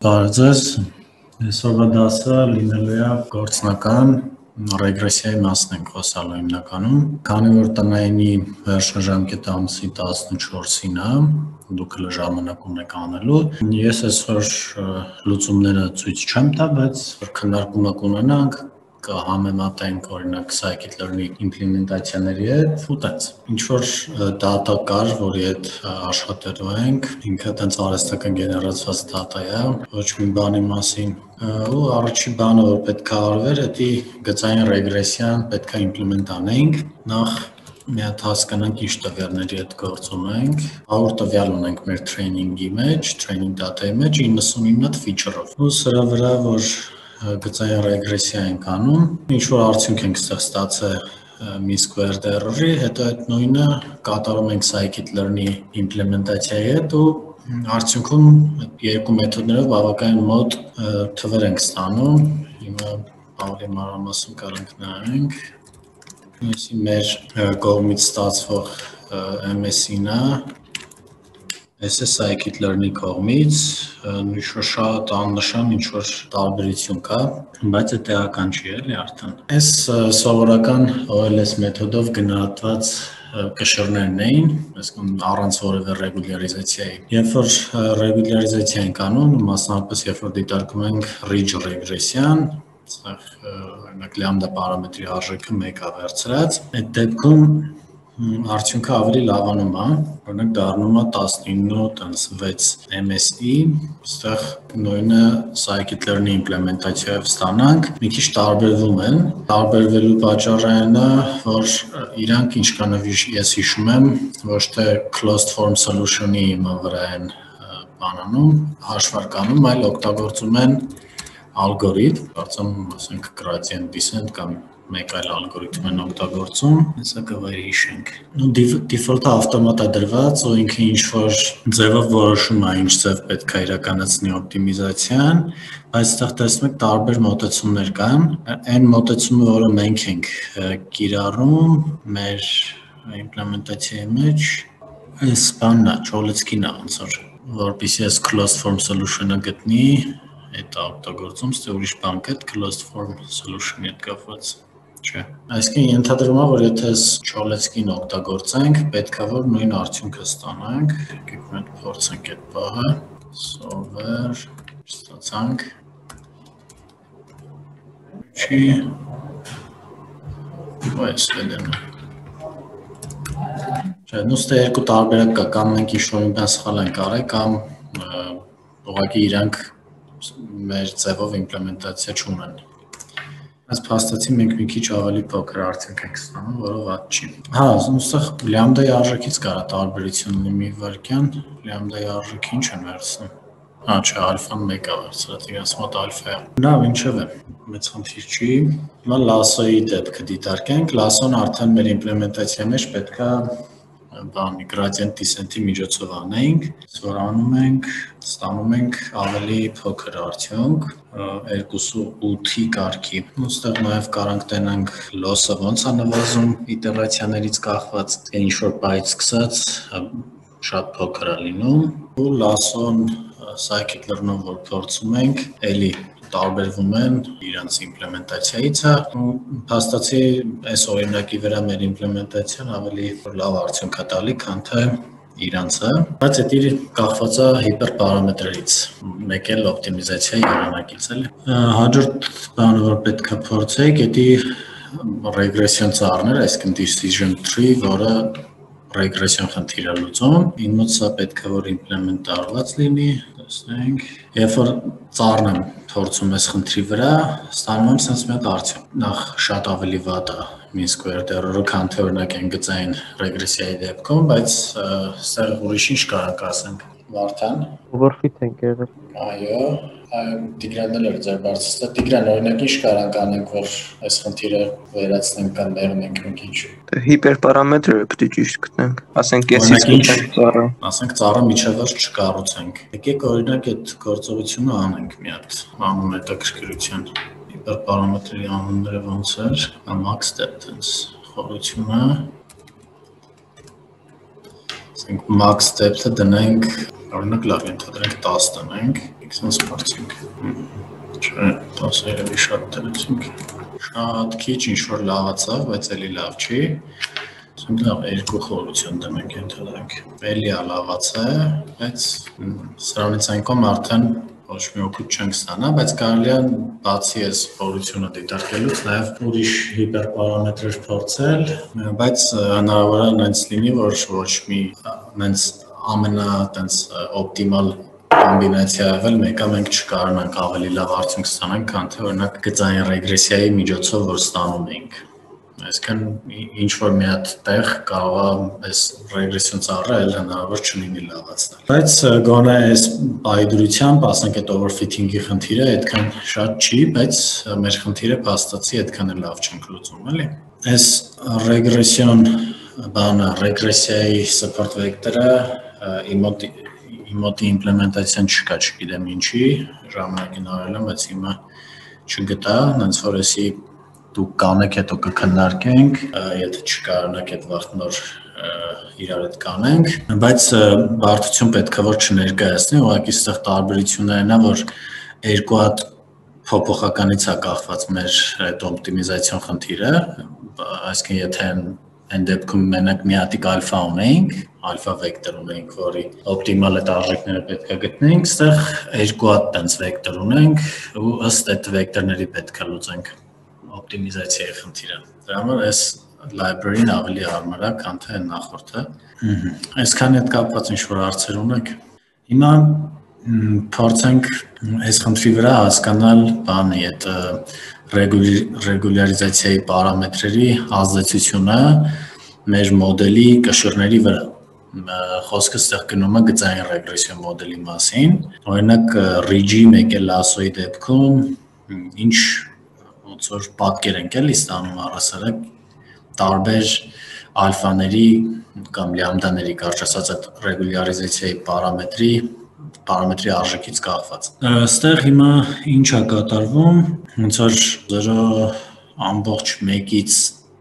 Բարձր այսօրվա դասը լինելու է գործնական ռեգրեսիայի մասն ենք խոսալու հիմնականում, քանի որ տնայինի վերջնաժամկետը ամսի 14-ին է, դուք հենց ժամանակ ունեք անելու։ Ես այսօր լուծումները ցույց չեմ տա, բայց քննարկումը կունենանք, կհամեմատենք օրինակ scikit-learn-ի իմպլեմենտացիաների հետ ու տենց։ Ինչ որ data կար, որի հետ աշխատելու ենք, ինքը տենց արհեստական գեներացված data է, ոչ մի բանի մասին։ Ու առաջին բանը, որ պետք է արվեր, դա գծային ռեգրեսիան պետք է իմպլեմենտ անենք։ Նախ մի հատ հասկանանք ինչ տվյալների հետ գործում ենք։ 100 տվյալ ունենք մեր training-ի մեջ, training data-ի մեջ 99 հատ feature-ով։ Ու սրա վրա, որ գծային ռեգրեսիա ենք անում, ինչ որ արդյունք ենք ստացել mean squared error-ի, հետո այդ նույնը կատարում ենք scikit-learn-ի իմպլեմենտացիայի հետ ու արդյունքում երկու մեթոդներով բավականին մոտ թվեր ենք ստանում։ Հիմա ավելի մանրամասն կարանք նայենք։ Այսինքն մեր կողմից ստացվող MS-ին է, այս է scikit-learn-ի կողմից, ինչ-որ շատ աննշան ինչ-որ տարբերություն կա, բայց այդ տեղական չի էլի արդեն։ Այս սովորական OLS մեթոդով գնահատված կշիռներն էին, այսինքն առանց որևէ ռեգուլյարիզացիայի։ Երբ որ ռեգուլյարիզացիա ենք անում, մասնավորապես երբ որ դիտարկում ենք ridge ռեգրեսիան, օրինակ լամբդա պարամետրի արժեքը 1 է վերցրած, այդ դեպքում արդյունքը ավելի լավանում է, օրինակ դառնում է 19.6 MSE, այստեղ նույնը scikit-learn-ի իմպլեմենտացիայով ստանանք, մի քիչ տարբերվում են, տարբերվելու պատճառը այն է, որ իրանք ինչքանով ես հիշում եմ, ոչ թե closed form solution-ի վրա են բանանում, հաշվարկանում, այլ օգտագործում են ալգորիթմ, կարծեմ, ասենք gradient descent կամ մեկ այլ ալգորիթմ են օգտագործում, հեսա կվայր հիշենք։ Default-ը ավտոմատ է դրված, ու ինքը ինչ-որ ձևով որոշում է, ինչ ձև պետք է իրականացնի օպտիմիզացիան, բայց այստեղ տեսնում եք տարբեր մոտեցումներ կան, այն մոտեցումը, որը մենք ենք կիրառում մեր իմպլեմենտացիայի մեջ, այս բանն է, Cholesky-ն է ոնց որպեսզի այս closed form solution-ը գտնի, այդ է օգտագործում, ստե ուրիշ բան կա closed form solution-ի հետ կապված չէ։ Այսինքն ենթադրվում է, որ եթե Cholesky-ն օգտագործենք, պետք է որ նույն արդյունքը ստանանք։ Եկեք մենք փորձենք այդ բանը։ Solver ստացանք։ Չի։ Այս դեպքում։ Չէ, նույնիսկ երկու տարբերակ կա, կամ մենք ինչ-որ մի բան սխալ ենք արել, կամ ուղղակի իրանք մեր ձևով իմպլեմենտացիա չունեն։ Այս փաստացի մենք մի քիչ ավելի փոքր արդյունք ենք ստանում, որը վատ չի։ Հա, ուսախ լամբդայի արժեքից կարա տարբերություն լինի մի վայրկյան, լամբդայի արժեքը ինչ են վերցնում։ Հա, չէ, ալֆան 1 է վերցրած, իրենց մոտ ալֆա է։ Լավ, ինչևէ, մեծ խնդիր չի։ Հիմա Lasso-ի դեպքը դիտարկենք, Lasso-ն արդեն մեր իմպլեմենտացիայի մեջ պետք է բանի gradient descent-ի միջոցով անենք, որ անում ենք, ստանում ենք ավելի փոքր արդյունք, 2.8-ի կարգի։ Ոստեղ նաև կարանք տենանք loss-ը ոնց է նվազում իտերացիաներից կախված, ինչ-որ բայից սկսած շատ փոքր է լինում, ու Lasso-ն scikit-learn-ով որ փորձում ենք, էլի տարբերվում են իրանց իմպլեմենտացիայից, փաստացի այս օրինակի վրա մեր իմպլեմենտացիան ավելի լավ արդյունք է տալի, քան թե իրանցը, բայց դա կախված է հիպերպարամետրերից, մեկ էլ օպտիմիզացիայի եղանակից էլի։ Հաջորդ բանը, որ պետք է փորձենք, դա ռեգրեսիոն ծառներ, այսինքն decision tree, որը ռեգրեսիոն խնդիր է լուծում, իմ մոտ սա պետք է որ իմպլեմենտ արված լինի, տեսնենք, երբ որ ծառն եմ փորձում այս խնդրի վրա, ստանում եմ sense մի հատ արդյունք, նախ շատ ավելի վատ է mean squared error-ը, քան թե օրինակ այն գծային ռեգրեսիայի դեպքում, բայց ստեղ ուրիշ ինչ կարանք ասենք, Վարդան։ Overfit ենք եղել։ Այո, Տիգրանն էլ էր ձեր բարձրացրել։ Տիգրան, օրինակ ինչ կարանք անենք, որ այս խնդիրը վերացնենք կամ մեղմենք մի քիչ։ Հիպերպարամետրը պետք է ճիշտ գտնենք։ Ասենք ես գտնենք ծառը։ Ասենք ծառը միջավայր չկառուցենք։ Եկեք օրինակ այդ գործողությունը անենք մի հատ, անում հետաքրքրության։ Հիպերպարամետրի անունները ոնց էր, max depth-ը խորությունը։ Ասենք max depth-ը դնենք, օրինակ լավ ենթադրենք 10 դնենք, Սպորտինգ։ Չէ, 10-ը շատ դրեցինք։ Շատ քիչ ինչ-որ լավացավ, բայց էլի լավ չի։ Ասենք լավ, 2 խորություն դնենք ենթադրենք։ Էլի լավաց է, բայց սրանից այն կողմ արդեն ոչ մի օգուտ չենք ստանա, բայց կարելի է բացի այս խորությունը դիտարկելուց նաև ուրիշ հիպերպարամետրեր փորձել, բայց հնարավոր է այնց լինի, որ ոչ մի այնց ամենա այնց օպտիմալ կոմբինացիա եղել, մեկը մենք չկարողանանք ավելի լավ արդյունք ստանանք, քան թե օրինակ գծային ռեգրեսիայի միջոցով որ ստանում ենք։ Այսինքն ինչ որ մի հատ տեղ կարող է այս ռեգրեսիոն ծառը հնարավոր չլինի լավացնել։ Բայց գոնե այս բայդրությամբ, ասենք այդ overfitting-ի խնդիրը այդքան շատ չի, բայց մեր խնդիրը փաստացի այդքան էլ լավ չենք լուծում, էլի։ Այս ռեգրեսիոն բանը, ռեգրեսիայի support vector-ը Իմոտի իմպլեմենտացիան չկա, չգիտեմ ինչի, ժամանակին արել եմ, բայց հիմա չգտա, հենց որ էսի դուք կանեք, հետո կքննարկենք, եթե չկարողանանք այդ վաղ նոր իրար հետ կանենք, բայց բարդություն պետք է որ չներկայացնի, ուղղակի այստեղ տարբերություններն է, որ երկու հատ փոփոխականից է կախված մեր այդ օպտիմիզացիոն խնդիրը, այսինքն եթե այն դեպքում մենակ մի հատիկ ալֆա ունենք, ալֆա վեկտոր ունենք, որի օպտիմալ այդ արժեքները պետք է գտնենք, այստեղ երկու հատ տենց վեկտոր ունենք, ու ըստ այդ վեկտորների պետք է լուծենք օպտիմիզացիայի խնդիրը։ Դրա համար այս library-ն ավելի հարմար է, քան թե նախորդը։ Այսքան հետ կապված ինչ-որ հարցեր ունեք։ Հիմա փորձենք այս խնդրի վրա հասկանալ բանի այդ ռեգուլյարիզացիայի պարամետրերի ազդեցությունը մեր մոդելի կշիռների վրա։ Խոսքը ստեղ գնում է գծային ռեգրեսիոն մոդելի մասին։ Օրինակ Ridge-ի մեկ էլ լասոյի դեպքում ինչ ոնց որ պատկեր ենք էլի ստանում առասարակ տարբեր ալֆաների կամ լյամդաների կարճ ասած այդ ռեգուլյարիզացիայի պարամետրի արժեքից կախված։ Այստեղ հիմա ինչ է կատարվում, ոնց որ 0.1-ից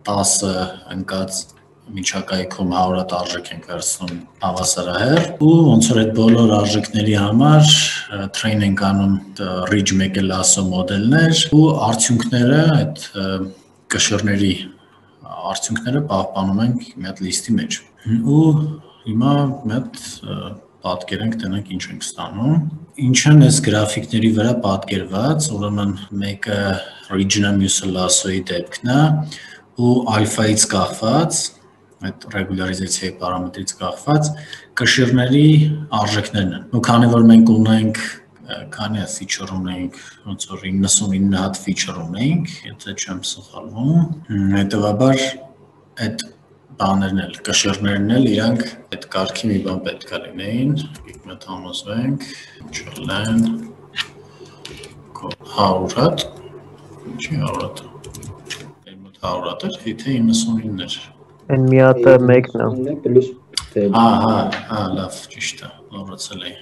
10-ը ընկած միջակայքում 100 հատ արժեք ենք վերցնում հավասարահեռ ու ոնց որ այդ բոլոր արժեքների համար train ենք անում Ridge մեկ էլ լասո մոդելներ ու արդյունքները այդ կշիռների արդյունքները պահպանում ենք մի հատ լիստի մեջ։ Ու հիմա մի հատ պատկեր ենք տնենք ինչ ենք ստանում։ Ինչ են այս գրաֆիկների վրա պատկերված, ուրեմն մեկը Ridge-ն մյուսը լասոյի դեպքն է ու ալֆայից կախված այդ ռեգուլյարիզացիայի պարամետրից կախված կշիռների արժեքներն են։ Ու քանի որ մենք ունենք քանի feature ունենք, ոնց որ 99 հատ feature ունենք, եթե չեմ սխալվում, հետևաբար այդ բաներն էլ, կշիռներն էլ իրանք այդ կարգի մի բան պետք է լինեին, եկեք մետ համոզվենք, չլեն 100 հատ, ինչի 100 հատ, 100 հատ էր, եթե 99 էր։ Այն մի հատը մեկն է։ Լավ, ճիշտ է, լավացել էի։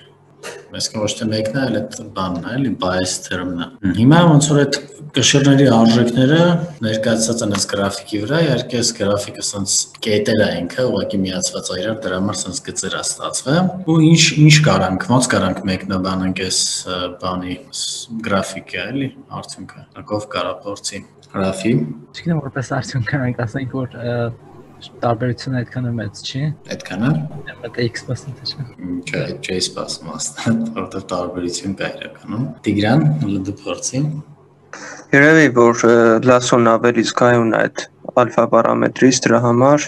Այսինքն ոչ թե մեկն է, այլ այդ բանն է, էլի bias term-ն է։ Հիմա ոնց որ այդ կշիռների արժեքները ներկայացած են այս գրաֆիկի վրա, իհարկե այս գրաֆիկը սենց կետեր է ինքը, ուղղակի միացված է իրար, դրա համար սենց գծեր է ստացվել։ Ու ինչ կարանք, ոնց կարանք մեկնաբանենք այս բանի գրաֆիկը, էլի, արդյունքը։ Ակով կարա փորձի գրաֆի։ Չգիտեմ որպես արդյունք կարանք ասենք, որ տարբերությունը այդքան է մեծ, չի։ Այդքան է։ Մեկը x%, չէ, չէ, սպասում աստղ, որտեղ տարբերություն կա իրականում։ Տիգրան, դու փորձի։ Երևի որ լասոն ավելի զգայուն է այդ ալֆա պարամետրից, դրա համար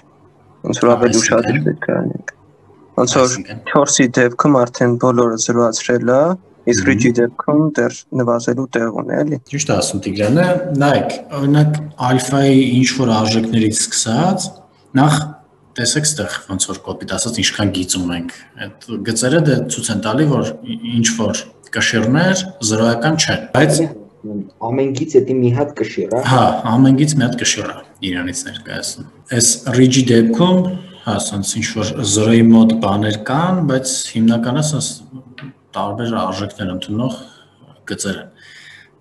ոնց որ ավելի ուշադիր պետք է անենք։ Ոնց որ 4-ի դեպքում արդեն բոլորը զրոացրել է, իսկ Ridge-ի դեպքում դեռ նվազելու տեղ ունի, էլի։ Ճիշտ է ասում Տիգրանը, նայեք, օրինակ ալֆայի ինչ որ արժեքներից սկսած, նախ տեսեք ստեղ ոնց որ կոպիտ ասած ինչքան գիծում ենք։ Այդ գծերը դա ցույց են տալի, որ ինչ որ կշիռներ զրոյական չեն, բայց ամենից էդի մի հատ կշիռ է։ Հա, ամենից մի հատ կշիռ է իրանից ներկայացնում։ Այս Ridge-ի դեպքում, հա, ասենց ինչ որ 0-ի մոտ բաներ կան, բայց հիմնականը ասենց տարբեր արժեքներ ընդունող գծեր են։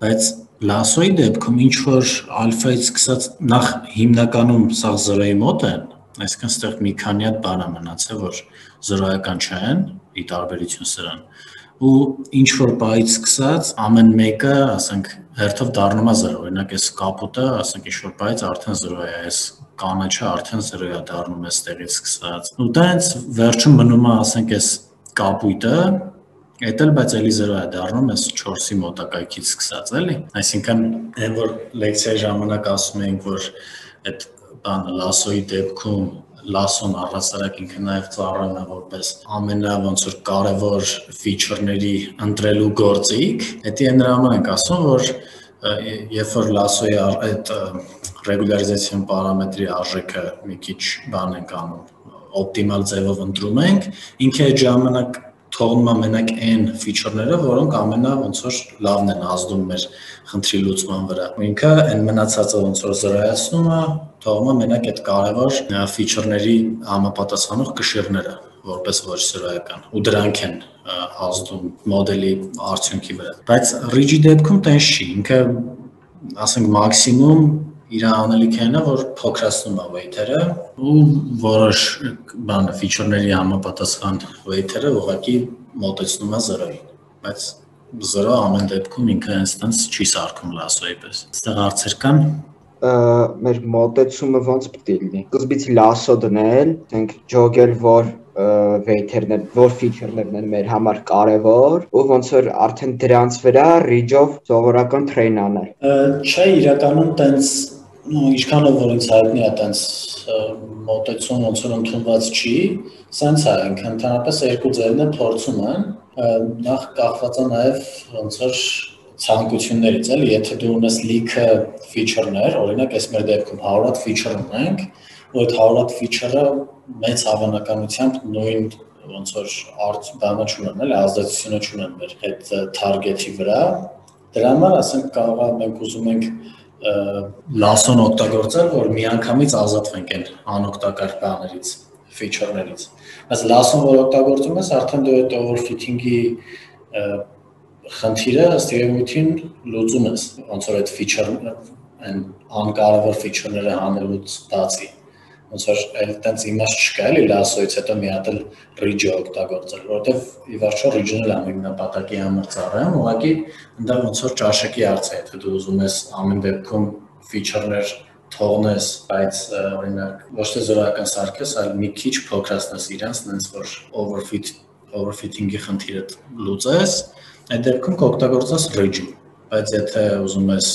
Բայց լասոյի դեպքում ինչ որ ալֆայից սկսած նախ հիմնականում սա 0-ի մոտ են, այսինքն ստեղ մի քանի հատ բան է մնացել, որ զրոյական չեն, ի տարբերություն սրան։ ու ինչ որ բայից սկսած ամեն մեկը, ասենք, հերթով դառնում է 0, օրինակ այս կապուտը, ասենք, ինչ որ բայից արդեն 0 է, այս կանաչը արդեն 0 է դառնում այստեղից սկսած։ Ու տենց վերջում մնում է, ասենք, այս կապույտը Էդ էլ բայց էլի 0 է դառնում այս 4-ի մոտակայքից սկսած, էլի։ Այսինքն, այն որ լեկցիայի ժամանակ ասում էինք, որ այդ բանը լասոյի դեպքում լասոն առհասարակ ինքը նաև ծառայում է որպես ամենա ոնց որ կարևոր ֆիչերների ընտրելու գործիք, դա նրա համար ենք ասում, որ երբ որ լասոյի այդ ռեգուլարիզացիոն պարամետրի արժեքը մի քիչ բան ենք անում, օպտիմալ ձևով ընտրում ենք, ինքը այդ ժամանակ թողնում է մենակ այն ֆիչերները, որոնք ամենա ոնց որ լավն են ազդում մեր խնդրի լուծման վրա։ Ու ինքը այն մնացածը ոնց որ զրոյացնում է, թողնում է մենակ այդ կարևոր ֆիչերների համապատասխանող կշիռները, որպես ոչ զրոյական։ Ու դրանք են ազդում մոդելի արդյունքի վրա։ Բայց rigid դեպքում տենց չի, ինքը ասենք մաքսիմում իր անելիքն է, որ փոքրացնում է weight-երը ու որոշ բանը ֆիչերների համապատասխան weight-երը ուղղակի մոտեցնում է 0-ին, բայց 0 ամեն դեպքում ինքը ինստանս չի սարքում լասոյի պես։ Այստեղ հարցեր կան։ Մեր մոտեցումը ոնց պետք է լինի։ Սկզբից լասո դնել, ասենք ջոգել, որ weight-երն, որ feature-ներն են մեր համար կարևոր, ու ոնց որ արդեն դրանց վրա ridge-ով սովորական train անել։ Չէ, իրականում տենց ինչքանով որ ինձ հայտնի է տենց մոտեցում ոնց որ ընդունված չի, սենց է, ինքը ընդհանրապես երկու ձևն է փորձում են, նախ կախված է նաև ոնց որ ցանկություններից, էլի, եթե դու ունես լիքը feature-ներ, օրինակ այս մեր դեպքում 100 feature ունենք, ու այդ 100 feature-ը մեծ հավանականությամբ նույն ոնց որ բանը չունեն, էլի, ազդեցությունը չունեն մեր այդ target-ի վրա, դրա համար ասենք կարող է մենք ուզում ենք լասոն օգտագործել, որ միանգամից ազատվենք այն անօգտակար բաներից, feature-ներից։ Բայց լասոն որ օգտագործում ես, արդեն դու այդ overfitting-ի խնդիրը ըստ երևույթին լուծում ես, ոնց որ այդ feature-ը, այն անկարևոր feature-ները հանելուց բացի։ Ոնց որ այլ տենց իմաստ չկա, էլի լասոյից հետո մի հատ էլ ridge օգտագործել, որովհետև ի վերջո ridge-ն էլ ամեն նպատակի համար ծառայում, ուղղակի այնտեղ ոնց որ ճաշակի հարց է, եթե դու ուզում ես ամեն դեպքում feature-ներ թողնես, բայց օրինակ ոչ թե զորական սարքես, այլ մի քիչ փոքրացնես իրանց, այնց որ overfitting-ի խնդիրը լուծես, այդ դեպքում կօգտագործես ridge-ը, բայց եթե ուզում ես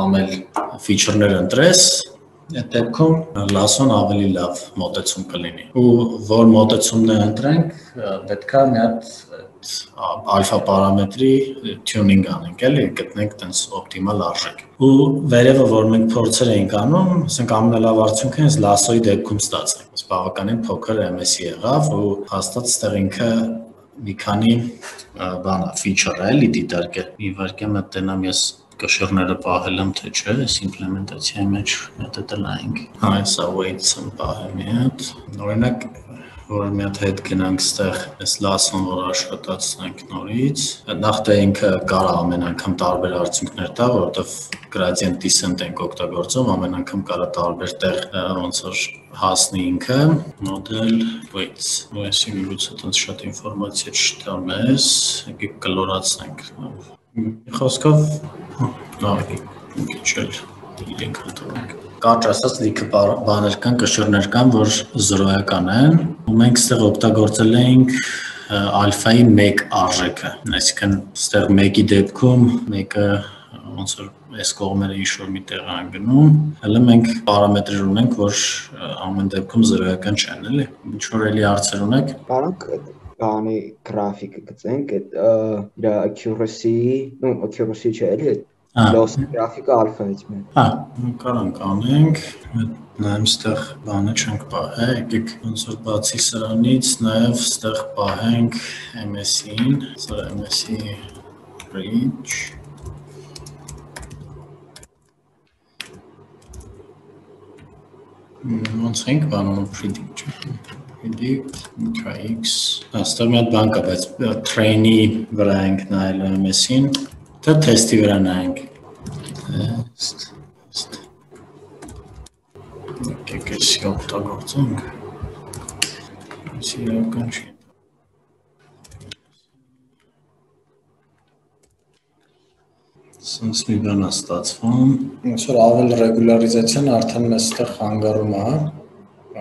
ամել feature-ներ ընտրես, այդ դեպքում լասոն ավելի լավ մոտեցում կլինի։ Ու որ մոտեցումն է ընտրենք, պետք է մի հատ ալֆա պարամետրի tuning անենք, էլի, գտնենք տենց օպտիմալ արժեք։ Ու վերևը որ մենք փորձեր էինք անում, ասենք ամենալավ արդյունքը հենց լասոյի դեպքում ստացանք։ Բավականին փոքր MS-ի եղավ ու հաստատ ստեղ ինքը մի քանի բան է, feature է, էլի դիտարկել։ Մի վարքյան մտնամ ես կշիռները պահել եմ, թե չէ, այս իմպլեմենտացիայի մեջ հետը լայնք։ Սա weights-ը պահեմ մի հատ։ Օրինակ, որ մի հատ հետ գնանք ստեղ այս լասոն, որ աշխատացնենք նորից։ Նախ դե ինքը կարա ամեն անգամ տարբեր արդյունքներ տա, որովհետև gradient descent ենք օգտագործում, ամեն անգամ կարա տարբեր տեղ ոնց որ հասնի ինքը, model weights։ Ու այսի միգուցե տենց շատ ինֆորմացիա չտա մեզ, եկեք կլորացնենք։ Խոսքով լավ քիչ իրենք հատվենք։ Կարճ ասած լիքը բաներ կան, կշիռներ կան, որ զրոյական են, ու մենք ստեղ օգտագործել էինք ալֆայի 1 արժեքը, այսինքն ստեղ 1-ի դեպքում մեկը ոնց որ այս կողմերը ինչ-որ մի տեղ են գնում, հələ մենք պարամետրեր ունենք, որ ամեն դեպքում զրոյական չեն, էլի։ Ինչ-որ էլի հարցեր ունեք։ Կարող բանի գրաֆիկը գծենք, այդ իր accuracy չէ, էլի, loss գրաֆիկը ալֆայից մեր։ Կարանք անենք, նայեմ ստեղ բանը չենք պահել, եկեք ոնց որ բացի սրանից, նաև ստեղ պահենք MS-ին, սա MS-ի ridge։ Ոնց ենք բանում predict, try-x, աստեղ մի հատ բան կա, բայց train-ի վրա ենք նայել MS-ին, թե թեստի վրա նայենք, եկեք էսի օգտագործենք, էսի իրական չի, Սենց մի բան է ստացվում։ Ոնց որ ավել ռեգուլարիզացիան արդեն մեստեղ հանգարում է,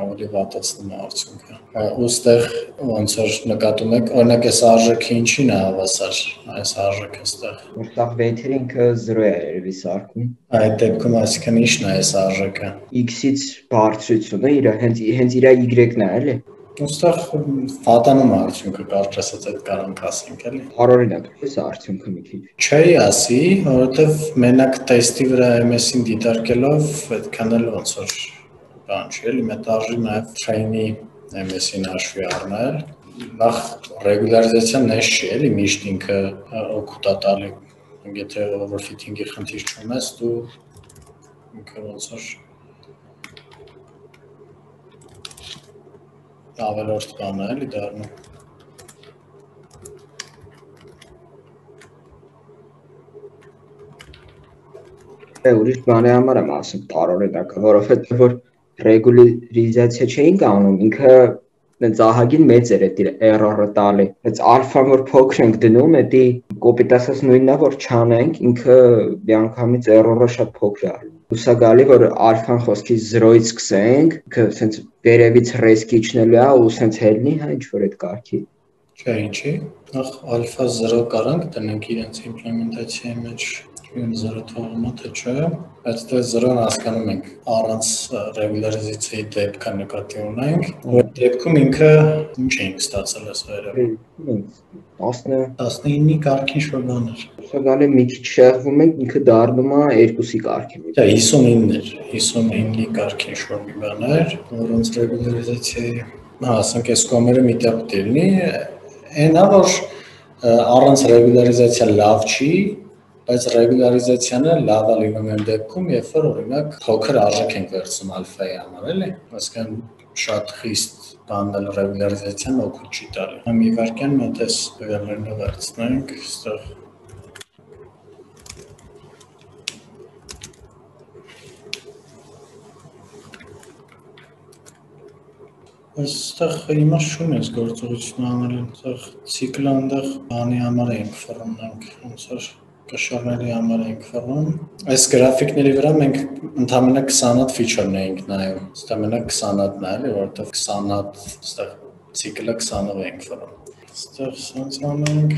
ավելի վատացնում է արդյունքը։ Ոստեղ ոնց որ նկատում եք, օրինակ այս արժեքը ինչին է հավասար, այս արժեքը այստեղ։ Որտեղ վեյթերը ինքը 0 է երևի սարքում։ Այդ դեպքում այսինքն ի՞նչն է այս արժեքը։ X-ից բարձրությունը իր հենց իր Y-ն է, էլի։ Ոստեղ վատանում է արդյունքը, կարճ ասած այդ կարանք ասենք, էլի։ Հարորինակ, էս արդյունքը մի քիչ։ Չի ասի, որովհետև մենակ տեստի վրա MS-ին դիտարկելով այդքան էլ ոնց որ բան չի, էլի մետարժի նաև train-ի MS-ին հաշվի առնել։ Նախ ռեգուլարիզացիան նես չի, էլի միշտ ինքը օգուտ է տալի։ Եթե overfitting-ի խնդիր չունես, դու ինքը ոնց որ ավելորդ բան է, էլի դառնում։ Ուրիշ բանի համար եմ ասում տարօրինակը, որովհետև որ ռեգուլարիզացիա չէինք անում, ինքը այնց ահագին մեծ էր այդ error-ը տալի։ Այս ալֆան որ փոքր ենք դնում, դա կոպիտ ասած նույնն է, որ չանենք, ինքը միանգամից error-ը շատ փոքր է ալու։ Հուսա գալի, որ ալֆան խոսքի 0-ից սկսենք, ինքը սենց վերևից ռեսկի իջնելու է ու սենց հելնի, հա, ինչ որ այդ կարգի։ Չէ, ինչի։ Նախ ալֆա 0 կարանք տնենք իրենց իմպլեմենտացիայի մեջ։ Չգիտեմ 0 թողումա թե չէ, բայց դե 0-ն հասկանում ենք առանց ռեգուլարիզացիայի դեպքը նկատի ունենք, որ դեպքում ինքը ինչ ենք ստացել այս վերևը։ 19-ի կարգին շոր բան էր։ Հուսա գալի մի քիչ շեղվում ենք, ինքը դառնում է 2-ի կարգին։ Դա 59 էր, 59-ի կարգին շոր մի բան էր, որոնց ռեգուլարիզացիայի, ասենք այս կոմերը մի տեղ դելնի, այն է, որ առանց ռեգուլարիզացիա լավ չի, բայց ռեգուլարիզացիանը լավ է լինում այն դեպքում, երբ որ օրինակ փոքր արժեք ենք վերցնում ալֆայի համար, էլի, այսինքն շատ խիստ բանել ռեգուլարիզացիան օգուտ չի տալի։ Մի վարքյան մոտ էս բերներնը վերցնենք, այստեղ այստեղ իմաստ չունի այս գործողությունը անելին, այստեղ ցիկլը այնտեղ բանի համար ենք ֆռմնենք, ոնց որ կշռների համար ենք ֆռում։ Այս գրաֆիկների վրա մենք ընդամենը 20 հատ ֆիչերներ ենք նայում, այստեղ մենակ 20 հատն է, էլի, որովհետև 20 հատ այստեղ ցիկլը 20-ով ենք ֆռում։ Այստեղ սենց անենք։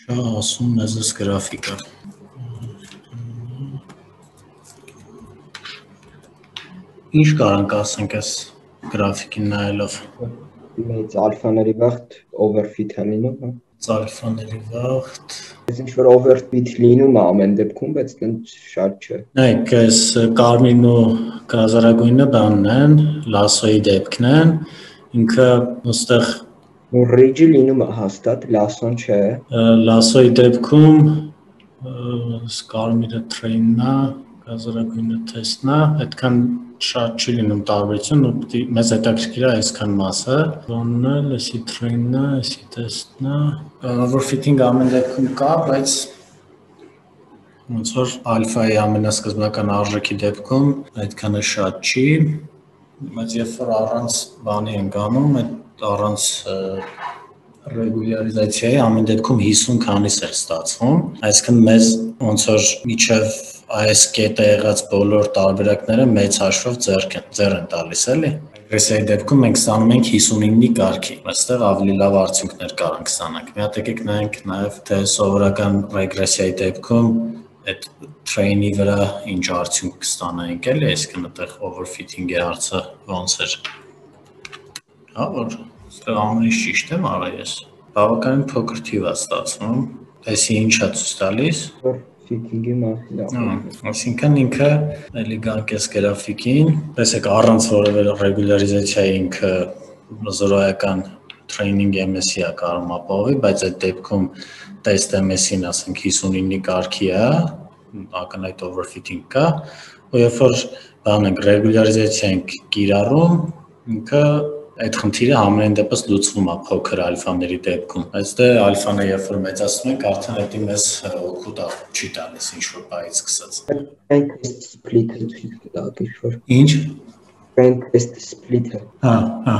Ասում մեզ այս գրաֆիկը։ Ինչ կարանք ասենք այս գրաֆիկին նայելով։ Մեծ ալֆաների վաղտ overfit է լինում, հա։ Ալֆաների վաղտ։ Այս ինչ որ overfit լինում է ամեն դեպքում, բայց տենց շատ չէ։ Նայեք, այս կարմիրն ու գազարագույնը բանն են, լասոյի դեպքն են, ինքը ոստեղ Ridge-ը լինում է հաստատ, լասոն չէ։ Լասոյի դեպքում կարմիրը train-ն է, գազարագույնը test-ն է, այդքան շատ չի լինում տարբերություն, ու մեզ հետաքրքիր է այսքան մասը։ Բանն է, էսի train-ն է, էսի test-ն է։ Overfitting ամեն դեպքում կա, բայց ոնց որ ալֆայի ամենասկզբնական արժեքի դեպքում այդքանը շատ չի, բայց երբ որ առանց բանի ենք անում, առանց ռեգուլարիզացիայի ամեն դեպքում 50 քանիս էր ստացվում, այսինքն մեզ ոնց որ միջև այս կետը եղած բոլոր տարբերակները մեծ հաշվով ձեռ են տալիս, էլի։ Ռեսայի դեպքում մենք ստանում ենք 59-ի կարգի, այստեղ ավելի լավ արդյունքներ կարանք ստանանք։ Մի հատ եկեք նայենք նաև թե սովորական ռեգրեսիայի դեպքում այդ train-ի վրա ինչ արդյունք կստանայինք էլի, այսինքն այդտեղ overfitting-ի հարցը ոնց էր։ Հա, որ այստեղ ամեն ինչ ճիշտ եմ արել ես։ Բավականին փոքր թիվ է ստացվում, այսի ինչ է ցույց տալիս։ Fitting-ի մասին։ Այսինքն ինքը էլի գանք էս գրաֆիկին, տեսեք առանց որևէ ռեգուլարիզացիայի ինքը զրոյական training MS-ի է կարող ապահովի, բայց այդ դեպքում test MS-ին ասենք 59-ի կարգի է, ակնհայտ overfitting կա, ու երբ որ բան ենք ռեգուլարիզացիա ենք կիրառում, ինքը այդ խնդիրը ամեն դեպս լուծվում է փոքր ալֆաների դեպքում, բայց դե ալֆանը երբ որ մեծացնում ենք, արդեն դա մեզ օգուտ չի տալիս ինչ-որ բայից սկսած։ Trend test split-ը ցույց տա ինչ-որ։ Ինչ։ Trend test split-ը։ Հա,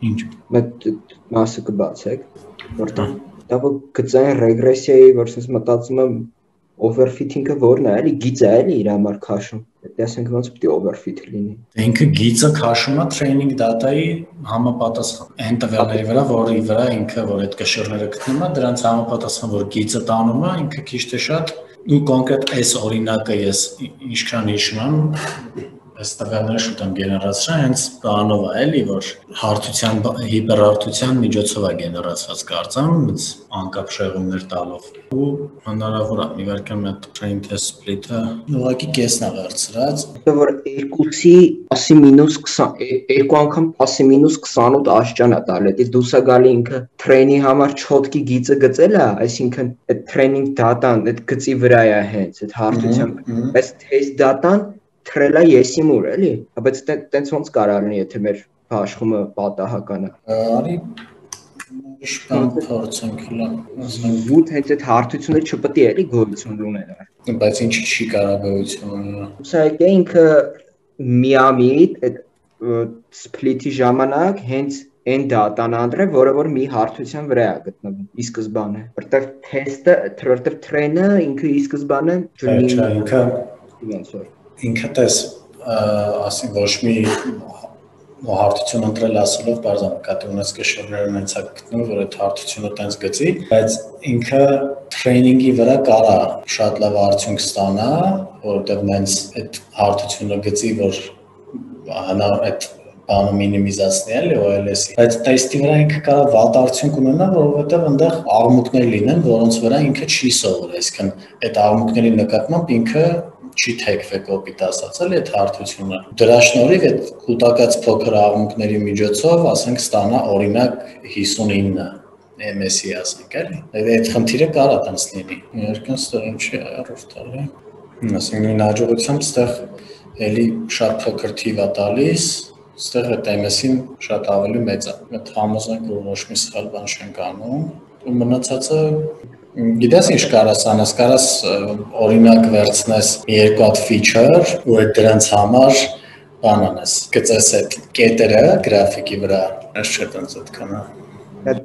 ինչ։ Մեկ մասը կբացեք, որտեղ դա որ գծային ռեգրեսիայի, որ ասես մտածում եմ overfitting-ը որն է, էլի գիծը էլի իր համար քաշում։ Դա ասենք ոնց պետք է overfit լինի։ Ինքը գիծը քաշում է training data-ի համապատասխան։ Այն տվյալների վրա, որի վրա ինքը որ այդ կշիռները գտնում է, դրանց համապատասխան որ գիծը տանում է, ինքը քիչ թե շատ ու կոնկրետ այս օրինակը ես ինչքան հիշում եմ, այս տվյալները շուտ եմ գեներացրել, հենց բանով է էլի, որ հարթության հիպերհարթության միջոցով է գեներացված կարծեմ, անկապ շեղումներ տալով։ Ու հնարավոր է իվարկան այդ train test split-ը ուղղակի կեսն է վերցրած։ Որ 2-ի 10-20, երկու անգամ 10-28 աշճան է տալի, դա դուսա գալի ինքը train-ի համար չոտքի գիծը գծել է, այսինքն այդ training data-ն այդ գծի վրա է հենց այդ հարթության, բայց test data-ն թրելա եսի մուր էլի, բայց տենց ոնց կարող լինի, եթե մեր աշխումը պատահական է։ Արի ուրիշ բան փորձենք հլա։ Ու հենց այդ հարթությունը չպետք է էլի գոյություն ունենա։ Բայց ինչի չի կարող գոյություն ունենա։ Սա է ինքը միամիտ այդ split-ի ժամանակ հենց այն դատան անդրե, որը որ մի հարթության վրա է գտնվում ի սկզբանե։ Որտեղ թեստը, որտեղ train-ը ինքը ի սկզբանե ինքը տես ասի ոչ մի հարթություն ընտրել ասելով բարձր կատի ունես կշիռները հենց է գտնում, որ այդ հարթությունը տենց գծի, բայց ինքը training-ի վրա կարա շատ լավ արդյունք ստանա, որովհետև հենց այդ հարթությունը գծի, որ այդ բանը մինիմիզացնի էլի OLS-ի, բայց test-ի վրա ինքը կարա վատ արդյունք ունենա, որովհետև այնտեղ աղմուկներ լինեն, որոնց վրա ինքը չի սովորել, այսինքն այդ աղմուկների նկատմամբ ինքը չի թեքվե կոպիտ ասած էլի այդ հարթությունը։ Դրա շնորհիվ այդ կուտակած փոքր աղմուկների միջոցով, ասենք, ստանա օրինակ 59 MS-ի ասենք էլի։ Այդ խնդիրը կարա տենց լինի։ Իհարկե, ստեղ ինչի է առողջ տալի։ Ասենք նույն հաջողությամբ ստեղ էլի շատ փոքր թիվ է տալիս, ստեղ այդ MS-ին շատ ավելի մեծ է։ Այդ համոզենք, որ ոչ մի սխալ բան չենք անում, ու մնացածը գիտես ինչ կարաս անես, կարաս օրինակ վերցնես մի երկու հատ feature ու այդ դրանց համար բան անես, գծես այդ կետերը գրաֆիկի վրա, այս չէ տենց այդքան է։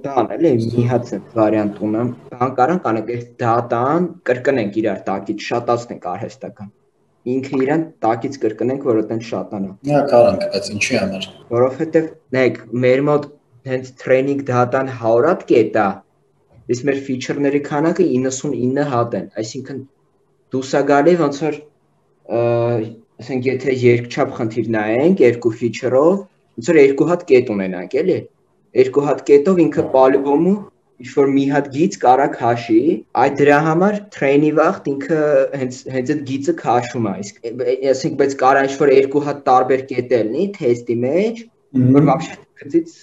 Դա էլի մի հատ վարիանտ ունեմ, բան կարանք անենք այս data-ն կրկնենք իրար տակից, շատացնենք արհեստական։ Ինքը իրան տակից կրկնենք, որ այդեն շատանա։ Հա, կարանք, բայց ինչի համար։ Որովհետև նայեք, մեր մոտ հենց training data-ն 100 հատ կետ է, իսկ մեր feature-ների քանակը 99 հատ են, այսինքն դուսա գալի ոնց որ ասենք եթե երկչափ խնդիր նայենք երկու feature-ով, ոնց որ երկու հատ կետ ունենանք, էլի։ Երկու հատ կետով ինքը պոլիգոմու ինչ-որ մի հատ գիծ կարա քաշի, այդ դրա համար train-ի վաղտ ինքը հենց այդ գիծը քաշում է, իսկ ասենք բայց կարա ինչ-որ երկու հատ տարբեր կետեր լինի թեստի մեջ, որ вообще գծից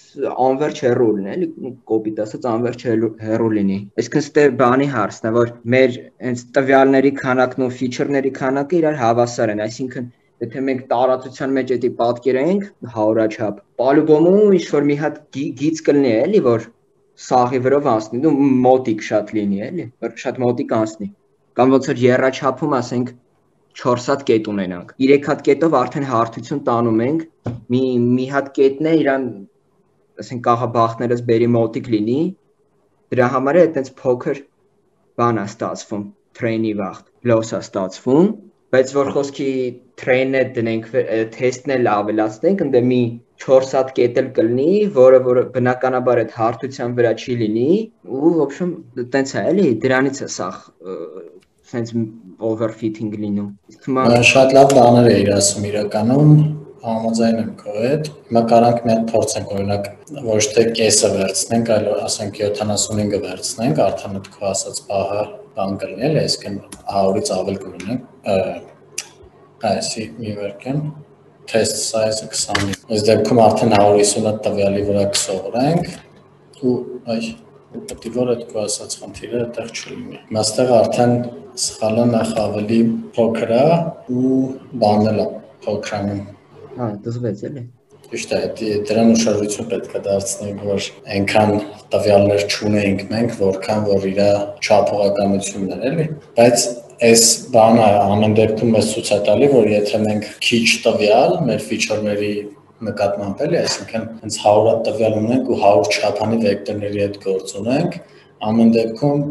անverջ հեռու լինի, էլի կոպիտ ասած անverջ հեռու լինի։ Այսինքն ստե բանի հարցն է, որ մեր հենց տվյալների քանակն ու feature-ների քանակը իրար հավասար են, այսինքն եթե մենք տարածության մեջ էդի պատկերենք 100-չափ, պոլիգոմու ինչ-որ մի հատ գիծ կլինի, էլի որ սաղի վրով անցնի, դու մոտիկ շատ լինի, էլի, որ շատ մոտիկ անցնի։ Կամ ոնց որ եռաչափում ասենք 4 հատ կետ ունենանք։ 3 հատ կետով արդեն հարթություն տանում ենք, մի հատ կետն է իրան, ասենք աղաբախներս բերի մոտիկ լինի, դրա համար է այդպես փոքր բան է ստացվում, train-ի վաղտ, loss է ստացվում, բայց որ խոսքի train-ը դնենք, test-ն էլ ավելացնենք, ընդ մի 4 հատ կետ էլ կլինի, որը բնականաբար այդ հարթության վրա չի լինի, ու в общем տենց է, էլի, դրանից է սա sense overfitting լինում։ Շատ լավ բաներ էիր ասում իրականում, համաձայն եմ քո հետ։ Հիմա կարանք մի հատ փորձենք, օրինակ, ոչ թե կեսը վերցնենք, այլ ասենք 75-ը վերցնենք, արդեն այդ քո ասած պահը բան կլինի, էլի, այսինքն 100-ից ավել կլինենք։ Այսի մի վերքեմ test size-ը 20։ Այս դեպքում արդեն 150-ը տվյալի վրա կսովորենք ու պետք է որ այդ քո ասած խնդիրը այդտեղ չլինի։ Այստեղ արդեն սխալը նախ ավելի փոքր է ու բանն է փոքրանում։ Դզվեց էլի։ Ճիշտ է, դրան ուշադրություն պետք է դարձնենք, որ այնքան տվյալներ չունենք մենք, որքան որ իր չափողականությունն է, էլի։ Բայց այս բանը ամեն դեպքում մեզ ցույց է տալի, որ եթե մենք քիչ տվյալ մեր ֆիչերների նկատմամբ էլի, այսինքն հենց 100 տվյալ ունենք ու 100 չափանի վեկտորների հետ գործ ունենք, ամեն դեպքում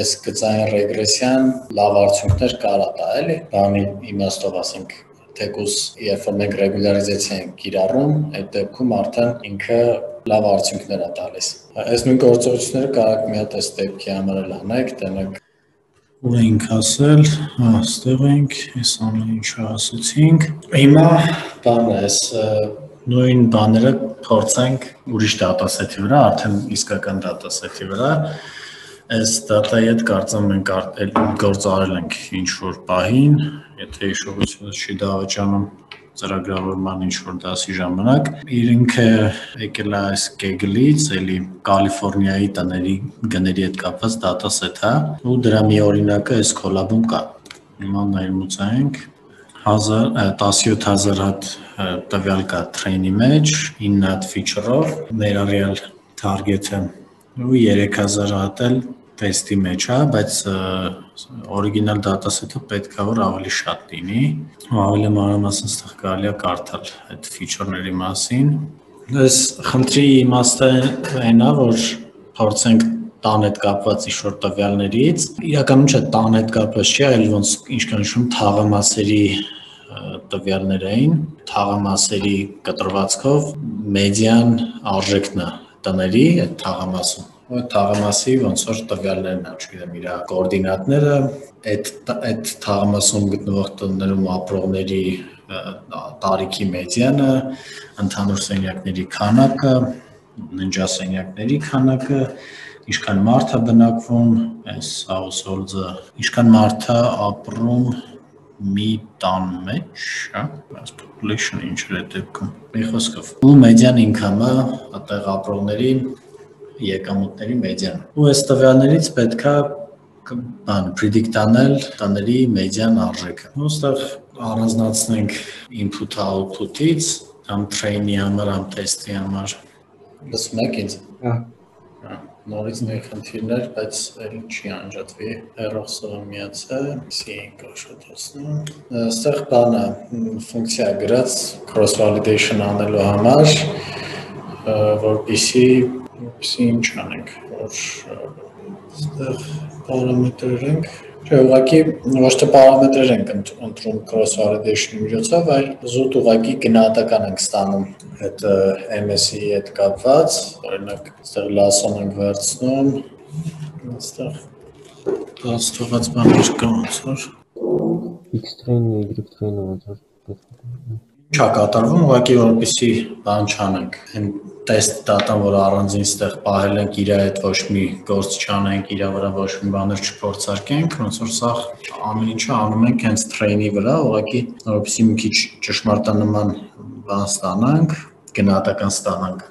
այս գծային ռեգրեսիան լավ արդյունքներ կարա տա, էլի։ Բանի իմաստով ասենք, թեկուզ երբ որ մենք ռեգուլարիզացիա ենք կիրառում, այդ դեպքում արդեն ինքը լավ արդյունքներ է տալիս։ Այս նույն գործողությունները կարող մի հատ այս դեպքի համար էլ անենք, տենեք ուր ենք ասել, այստեղ ենք, այս ամեն ինչը ասեցինք։ Հիմա բանը այս նույն բաները փորձենք ուրիշ դատասեթի վրա, արդեն իսկական դատասեթի վրա։ Այս դատայի հետ կարծեմ մենք գործարել ենք ինչ-որ պահին, եթե հիշողությունս չի դավաճանում ծրագրավորման ինչ-որ դասի ժամանակ։ Ինքը եկել է այս Kaggle-ից, էլի Կալիֆոռնիայի տների գների հետ կապված դատասեթ է, ու դրա մի օրինակը այս collab-ում կա։ Հիմա ներմուծենք 17000 հատ տվյալ կա train-ի մեջ, 9 հատ feature-ով, ներառյալ target-ը, ու 3000 հատ էլ test-ի մեջ է, բայց օրիգինալ դատասեթը պետք է որ ավելի շատ լինի, ավելի մանրամասն ստեղ կարելի է կարդալ այդ feature-ների մասին։ Այս խնդրի իմաստը այն է, որ փորձենք տան հետ կապված ինչ-որ տվյալներից, իրականում չէ, տան հետ կապված չի, այլ ոնց ինչքան թաղամասերի տվյալներ էին, թաղամասերի կտրվածքով մեդիան արժեքն է տների այդ թաղամասում։ Այդ թաղամասի ոնց որ տվյալներն է, չգիտեմ, իր կոորդինատները, այդ թաղամասում գտնվող տներում ապրողների տարիքի մեդիանը, ընդհանուր սենյակների քանակը, ննջասենյակների քանակը, ինչքան մարդ է բնակվում, այս household-ը, ինչքան մարդ է ապրում մի տան մեջ, այս population ինչ է դեպքում, մի խոսքով։ Ու մեդիան income-ը, այդտեղ ապրողների եկամուտների մեդիան։ Ու այս տվյալներից պետք է predict անել տների մեդիան արժեքը։ Ու այստեղ առանձնացնենք input-ը output-ից, համ train-ի համար, համ test-ի համար։ Լսում եք ինձ։ Նորից նույն խնդիրներ, բայց էլ չի անջատվի։ Հեռող սովը միացա, C ենք աշխատացնում։ Այստեղ բանը ֆունկցիա գրած cross validation անելու համար, որպեսզի ինչ անենք, որ այստեղ պարամետրեր ենք, չէ, ուղղակի ոչ թե պարամետրեր ենք ընտրում cross validation-ի միջոցով, այլ զուտ ուղղակի գնահատական ենք ստանում այդ MS-ի հետ կապված, օրինակ այստեղ lasso-ն ենք վերցնում, այստեղ բաց թողած բաներ կա ոնց որ X-train-ը, Y-train-ը ոնց որ Չա կատարվում, ուղղակի որպեսզի բան չանենք, այն test data-ն, որ առանձին ստեղ պահել ենք, իր հետ ոչ մի գործ չանենք, իր վրա ոչ մի բաներ չփորձարկենք, ոնց որ սա ամեն ինչը անում ենք հենց train-ի վրա, ուղղակի որպեսզի մի քիչ ճշմարտանման բան ստանանք, գնահատական ստանանք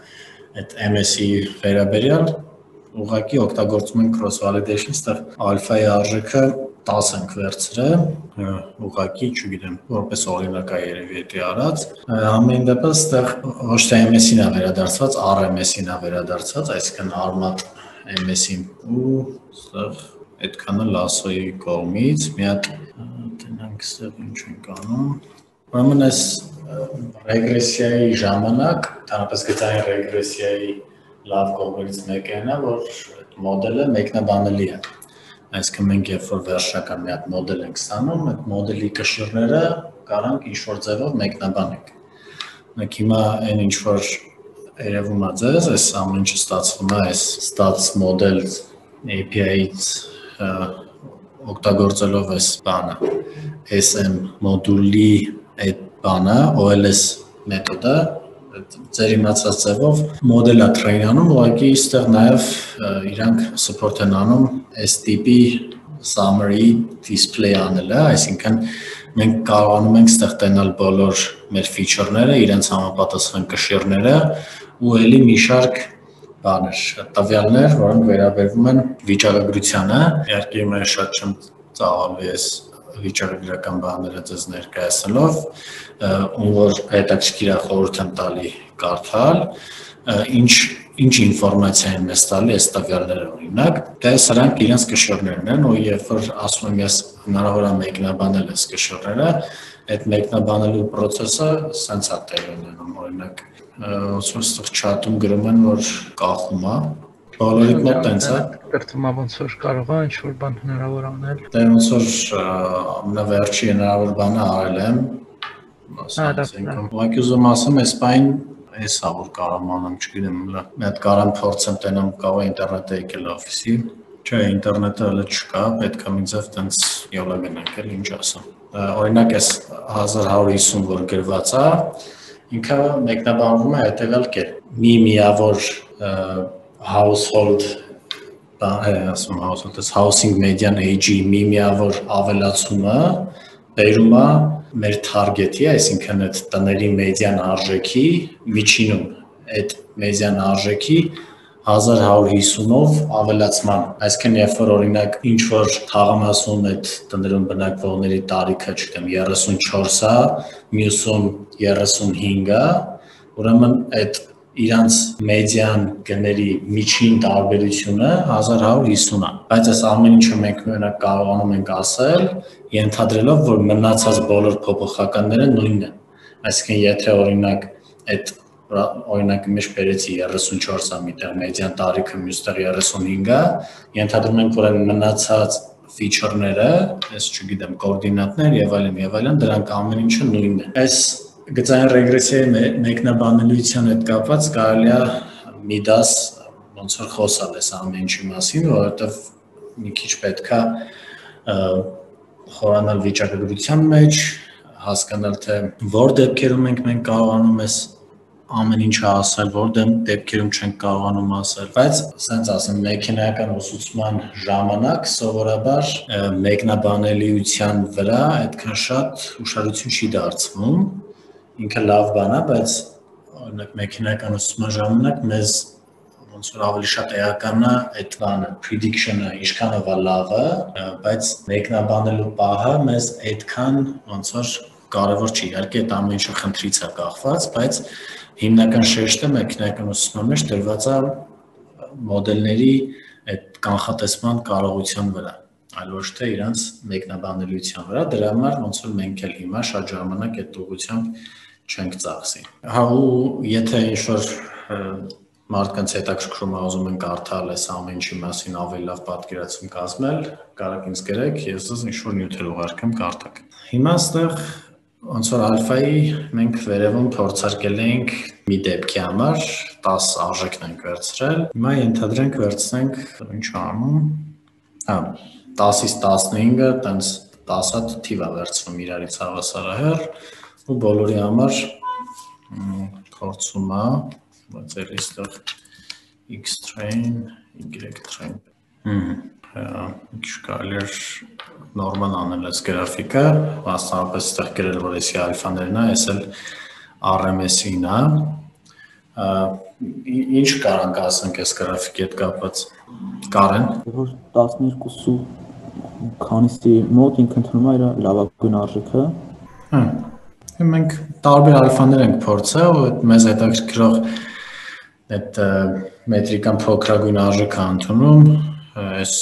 այդ MS-ի վերաբերյալ, ուղղակի օգտագործում ենք cross validation, ստեղ alpha-ի արժեքը 10 ենք վերցրել, ուղղակի, չգիտեմ, որպես օրինակ է երևի էդի արած, ամեն դեպքում ստեղ ոչ թե MS-ին է վերադարձված, RMS-ին է վերադարձված, այսինքն armat MS-ին ու ստեղ այդքանը lasso-ի կողմից, մի հատ տենանք ստեղ ինչ ենք անում, ուրեմն այս ռեգրեսիայի ժամանակ, ընդհանրապես գծային ռեգրեսիայի լավ կողմերից մեկն է, որ այդ մոդելը մեկնաբանելի է։ Այսինքն մենք երբ որ վերջնական մի հատ մոդել ենք ստանում, այդ մոդելի կշիռները կարանք ինչ-որ ձևով մեկնաբանենք։ Մենք հիմա այն ինչ-որ երևում է ձեզ, այս ամեն ինչը ստացվում է այս stats model API-ից օգտագործելով այս բանը, SM մոդուլի այդ բանը, OLS մեթոդը, ձեր իմացած ձևով մոդելը train անում, ուղղակի այստեղ նաև իրանք support են անում այս տիպի summary display անելը, այսինքն մենք կարողանում ենք այստեղ տենալ բոլոր մեր feature-ները, իրենց համապատասխան կշիռները ու ելի մի շարք բաներ, տվյալներ, որոնք վերաբերվում են վիճակագրությանը, իհարկե իմ շատ չեմ ծավալվի այս վիճակագրական բաները ձեզ ներկայացնելով, ում որ հետաքրքիր է խորհուրդ եմ տալի կարդալ, ինչ ինֆորմացիա են մեզ տալի այս տվյալները օրինակ, դե սրանք իրենց կշիռներն են, ու երբ որ ասում եմ ես հնարավոր է մեկնաբանել այս կշիռները, այդ մեկնաբանելու process-ը սենց է տեղի ունենում, օրինակ, ոնց որ ստեղ chat-ում գրում են, որ կախում է, բոլորիդ մոտ տենց է։ Դրտում է ոնց որ կարող է ինչ-որ բան հնարավոր անել։ Դե ոնց որ ամենավերջի հնարավոր բանը արել եմ, ուղղակի ուզում ասեմ, այս բան էսա որ կարամ անեմ, չգիտեմ, մի հատ կարամ փորձեմ տենամ կարող է ինտերնետը եկել օֆիսի, չէ, ինտերնետը հələ չկա, պետք է մի ձև տենց յոլա գնանք, էլ ինչ ասեմ։ Օրինակ այս 1150 որ գրված է, ինքը մեկնաբանվում է հետևյալ կերպ։ Մի միավոր household ասում household housing median age-ի մի միավոր ավելացումը բերում է մեր target-ի, այսինքն այդ տների մեդիան արժեքի միջինում, այդ մեդիան արժեքի 1150-ով ավելացման, այսինքն երբ որ օրինակ ինչ որ թաղամասում այդ տներում բնակվողների տարիքը, չգիտեմ, 34 է, մյուսում 35 է, ուրեմն այդ իրանց մեդիան գների միջին տարբերությունը 1150 է, բայց այս ամեն ինչը մենք մենակ կարողանում ենք ասել, ենթադրելով, որ մնացած բոլոր փոփոխականները նույնն են, այսինքն եթե օրինակ այդ օրինակի մեջ բերեցի 34 է միտեղ մեդիան տարիքը մյուստեղ 35 է, ենթադրում ենք, որ այն մնացած feature-ները, ես չգիտեմ, կոորդինատներ եւ այլն, դրանք ամեն ինչը նույնն է։ Այս գծային ռեգրեսիայի մեկնաբանելիության հետ կապված կարելի է մի դաս ոնց որ խոսալ այս ամեն ինչի մասին, որովհետեւ մի քիչ պետքա խորանալ վիճակագրության մեջ, հասկանալ թե որ դեպքերում մենք կարողանում ես ամեն ինչը ասել, որ դեպքերում չենք կարողանում ասել, բայց ասենց ասեմ, մեքենայական ուսուցման ժամանակ սովորաբար մեկնաբանելիության վրա այդքան շատ ուշադրություն չի դարձվում, ինքը լավ բան է, բայց օրինակ մեքենայական ուսուցման ժամանակ մեզ ոնց որ ավելի շատ էական է այդ բանը, prediction-ը ինչքանով է լավը, բայց մեկնաբանելու պահը մեզ այդքան ոնց որ կարևոր չի, իհարկե այդ ամեն ինչը խնդրից է կախված, բայց հիմնական շեշտը մեքենայական ուսուցման մեջ դրված է մոդելների այդ կանխատեսման կարողության վրա, այլ ոչ թե իրանց մեկնաբանելիության վրա, դրա համար ոնց որ մենք էլ հիմա շատ ժամանակ այդ ուղղությամբ չենք ծախսի։ Հա ու եթե ինչ-որ մարդկանց հետաքրքրում է ուզում են կարդալ այս ամեն ինչի մասին ավելի լավ պատկերացում կազմել, կարող ինձ գրեք, ես ինչ-որ նյութեր ուղարկեմ կարդաք։ Հիմա այստեղ ոնց որ ալֆայի մենք վերևում փորձարկել ենք մի դեպքի համար 10 արժեքն ենք վերցրել։ Հիմա ենթադրենք վերցնենք ինչ անում։ Հա, 10-ից 15-ը տենց 10-ը թիվ է վերցվում իրարից հավասարահեռ ու բոլորի համար փորձում է, բայց էլի այստեղ x train, y train։ Ինչ կարելի է նորմալ անել այս գրաֆիկը, մասնավորապես այստեղ գրել, որ էսի ալֆաներն է, այս էլ RMS-ին է։ Ինչ կարանք ասենք այս գրաֆիկի հետ կապված։ Կարեն։ Որ 12-ու քանիսի մոտ ինքը ընդունում է իր լավագույն արժեքը։ Մենք տարբեր ալֆաներ ենք փորձել, ու մեզ հետաքրքրող այդ մետրիկան փոքրագույն արժեքը ընդունում, այս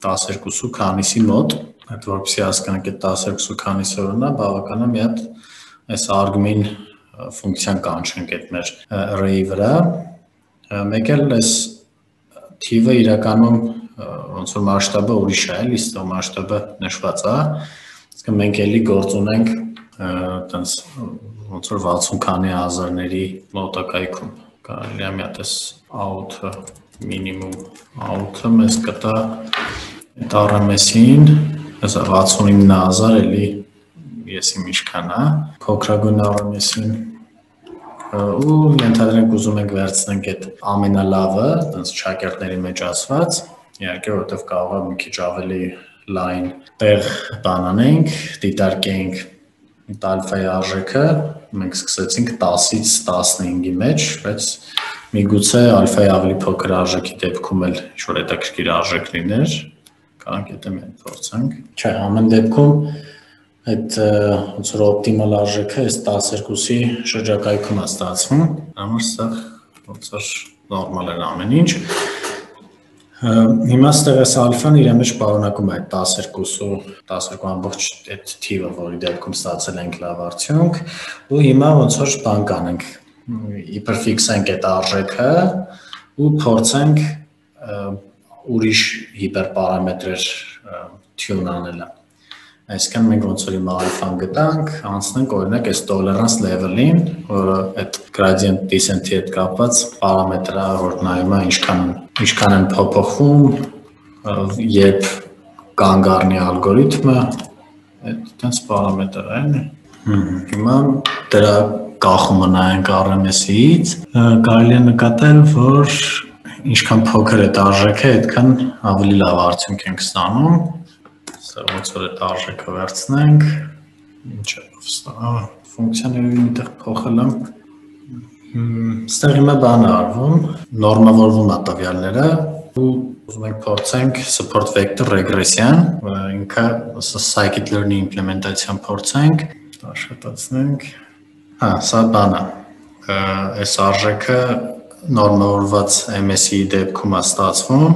12-ու քանիսի մոտ, այդ որպեսզի հասկանանք այդ 12-ու քանիսը որն է, բավական է մի հատ այս argmin ֆունկցիան կանչենք այդ մեր array-ի վրա, մեկ էլ այս թիվը իրականում ոնց որ մասշտաբը ուրիշ է, էլի, ստո մասշտաբը նշված է, իսկ մենք էլի գործ ունենք տենց ոնց որ 60 քանի հազարների մոտակայքում, կարելի է մի հատ էս out-ը minimum out-ը մեզ կտա այդ RMS-ին, այս 69000 էլի եսի ինչքան է, փոքրագույն RMS-ին ու ենթադրենք ուզում ենք վերցնենք այդ ամենալավը, տենց շակերտների մեջ ասված, իհարկե որովհետև կարող է մի քիչ ավելի լայն տեղ բանանենք, դիտարկենք այդ ալֆայի արժեքը, մենք սկսեցինք 10-ից 15-ի մեջ, բայց միգուցե ալֆայի ավելի փոքր արժեքի դեպքում էլ ինչ-որ հետաքրքիր արժեք լիներ, կարանք եթե մենք փորձենք, չէ, ամեն դեպքում այդ ոնց որ օպտիմալ արժեքը այս 12-ի շրջակայքում է ստացվում, համար սա ոնց որ նորմալ է ամեն ինչ։ Հիմա ստեղ այս ալֆան իր մեջ պարունակում է այդ 12 ամբողջ այդ թիվը, որի դեպքում ստացել ենք լավ արդյունք, ու հիմա ոնց որ բան կանենք, իբր ֆիքսենք այդ արժեքը ու փորձենք ուրիշ հիպերպարամետրեր tune անելը։ Այսինքն մենք ոնց որ հիմա ալֆան գտանք, անցնենք օրինակ այս tolerance level-ին, որը այդ gradient descent-ի հետ կապված պարամետր է, որ նայում է ինչքան են փոփոխվում, երբ կանգ առնի ալգորիթմը, այդ տենց պարամետր է, հիմա դրա կախումը նայենք RMS-ից, կարելի է նկատել, որ ինչքան փոքր այդ արժեքը, այդքան ավելի լավ արդյունք ենք ստանում, ոնց որ այդ արժեքը վերցնենք, ինչ է ֆունկցիաների միտեղ փոխել եմ, ստեղ հիմա բան է արվում, նորմավորվում է տվյալները ու ուզում ենք փորձենք support vector regression, ինքը scikit-learn-ի իմպլեմենտացիան փորձենք, աշխատացնենք, սա բան է, այս արժեքը նորմավորված MS-ի դեպքում է ստացվում,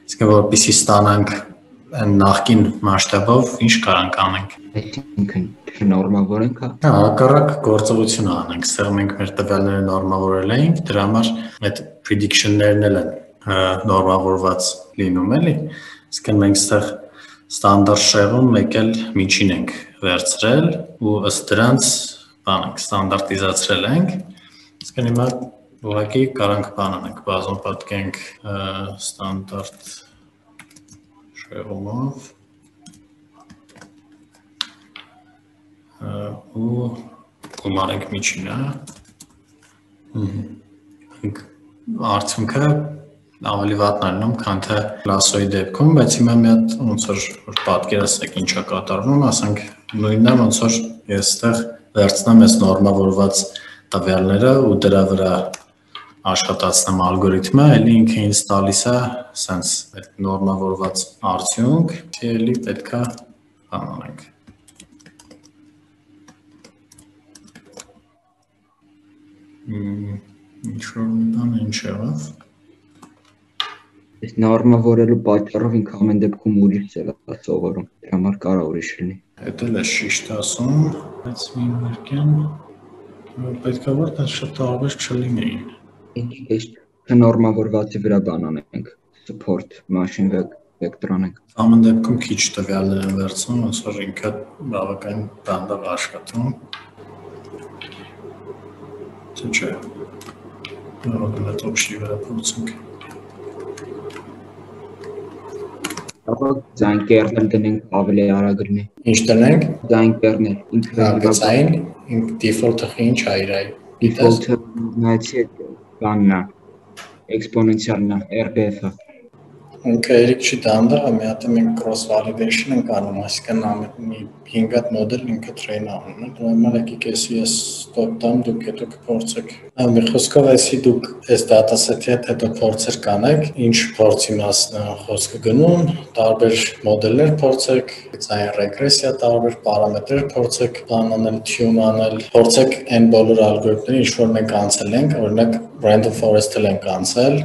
իսկ որպեսզի ստանանք նախկին մասշտաբով ինչ կարանք անենք։ Այսինքն նորմավորենք, հա։ Հակառակ գործողությունը անենք, ստեղ մենք մեր տվյալները նորմավորել էինք, դրա համար այդ prediction-ներն էլ են նորմավորված լինում, էլի։ Իսկ մենք ստեղ ստանդարտ շեղում մեկ էլ միջին ենք վերցրել ու ըստ դրանց բանենք ստանդարտիզացրել ենք։ Իսկ հիմա ուղղակի կարանք բան անենք, բազում պատկենք ստանդարտ շեղումով ու գումարենք միջինը, արդյունքը ավելի վատն է լինում, քան թե լասոյի դեպքում, բայց հիմա մի հատ ոնց որ պատկերացրեք ինչ է կատարվում, ասենք նույնն է ոնց որ ես այդտեղ վերցնեմ այս նորմավորված տվյալները ու դրա վրա աշխատացնեմ ալգորիթմը, էլի ինքը ինձ տալիս է սենց այդ նորմավորված արդյունք, էլի պետք է բան անենք։ Ինչ-որ մի բան ինչ եղավ։ Այս նորմավորելու պատճառով ինքը ամեն դեպքում ուրիշ ձև է սովորում, դրա համար կարող ուրիշ լինի։ Էդ էլ է շիշտ ասում, բայց մի մերկեն պետք է որ դա շատ տարբեր չլինեին։ Ինչ նորմավորվածի վրա բան անենք, support machine vector անենք։ Ամեն դեպքում քիչ տվյալներ են վերցնում, ոնց որ ինքը բավական դանդաղ աշխատում։ Թե չէ։ Կարող է տոպշի վրա փորձենք։ Կարող ձայն կերնել դնենք ավելի արագ լինի։ Ինչ դնենք։ Ձայն կերնել, ինքը ձայն, default-ը ինչ է իր այ։ Default-ը նայեցի բանն է, էքսպոնենցիալն է, RBF-ը։ Ինքը երիք չի դանդաղ, մի հատ մենք cross validation ենք անում, այսինքն մի 5 հատ մոդել ինքը train անում է, դրա համար եկեք ես stop տամ, դուք հետո կփորձեք։ Մի խոսքով այսի դուք այս dataset-ի հետ հետո փորձեր կանեք, ինչ փորձի մասն է խոսքը գնում, տարբեր մոդելներ փորձեք, ձայն ռեգրեսիա, տարբեր պարամետրեր փորձեք բան անել, tune անել, փորձեք այն բոլոր ալգորիթմները, ինչ որ մենք անցել ենք, օրինակ random forest-ել ենք անցել,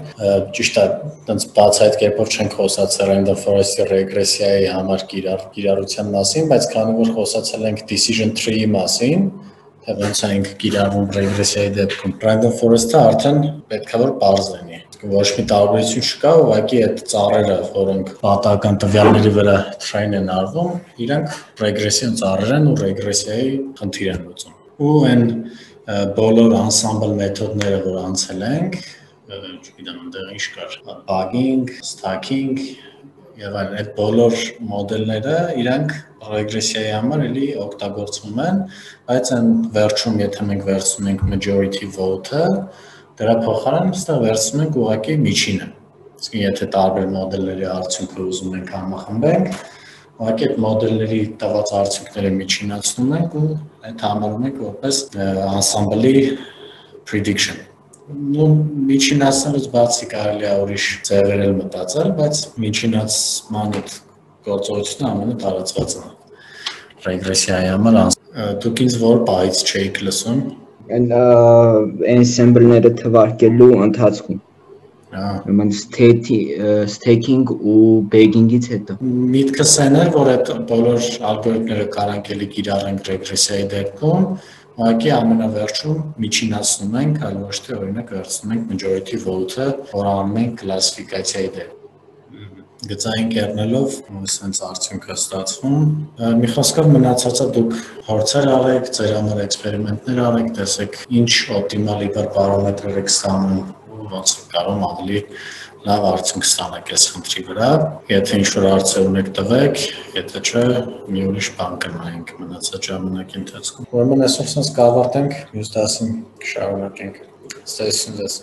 ճիշտ է, տենց բաց այդ կերպով չենք խոսացել random forest-ի ռեգրեսիայի համար կիրառության մասին, բայց քանի որ խոսացել ենք decision tree-ի մասին, թե ոնց ենք կիրառվում ռեգրեսիայի դեպքում, random forest-ը արդեն պետք է որ պարզ լինի։ Ոչ մի տարբերություն չկա, ուղղակի այդ ծառերը, որոնք պատահական տվյալների վրա train են արվում, իրանք ռեգրեսիոն ծառեր են ու ռեգրեսիայի խնդիր են լուծում։ Ու այն բոլոր ensemble մեթոդները, որ անցել ենք, չգիտեմ, այնտեղ ինչ կար, bugging, stacking եւ այլն, այդ բոլոր մոդելները իրանք ռեգրեսիայի համար էլի օգտագործվում են, բայց այն վերջում, եթե մենք վերցնում ենք majority vote-ը, դրա փոխարեն այստեղ վերցնում ենք ուղղակի միջինը։ Իսկ եթե տարբեր մոդելների արդյունքը ուզում ենք համախմբենք, ուղղակի այդ մոդելների տված արդյունքները միջինացնում ենք ու այդ համարում ենք որպես ensemble-ի prediction։ Ну, միջինացնելուց բացի կարելի է ուրիշ ձևեր էլ մտածել, բայց միջինացման այդ գործողությունը ամենը տարածվածն է ռեգրեսիայի համար։ Դուք ինձ որ բայից չէիք լսում։ Այն ensemble-ները թվարկելու ընթացքում։ Ուրեմն staking ու bagging-ից հետո։ Միտքս այն էր, որ այդ բոլոր ալգորիթմները կարանք էլի կիրառենք ռեգրեսիայի դեպքում, ուղղակի ամենավերջում միջինացնում ենք, այլ ոչ թե օրինակ վերցնում ենք majority vote-ը, որ անում ենք կլասիֆիկացիայի դեպքում։ Գծային կերնելով sense արդյունքը ստացվում։ Մի խոսքով մնացածը դուք փորձեր արեք, ձեր համար էքսպերիմենտներ արեք, տեսեք ինչ օպտիմալ հիպերպարամետրեր եք ստանում ու ոնց կարող ավելի լավ արդյունք ստանաք այս խնդրի վրա։ Եթե ինչ-որ հարցեր ունեք տվեք, եթե չէ, մի ուրիշ բան կնայենք մնացած ժամանակի ընթացքում։ Ուրեմն այսօր sense կավարտենք, մյուս դասին կշարունակենք։ Ստացիոն ձեզ։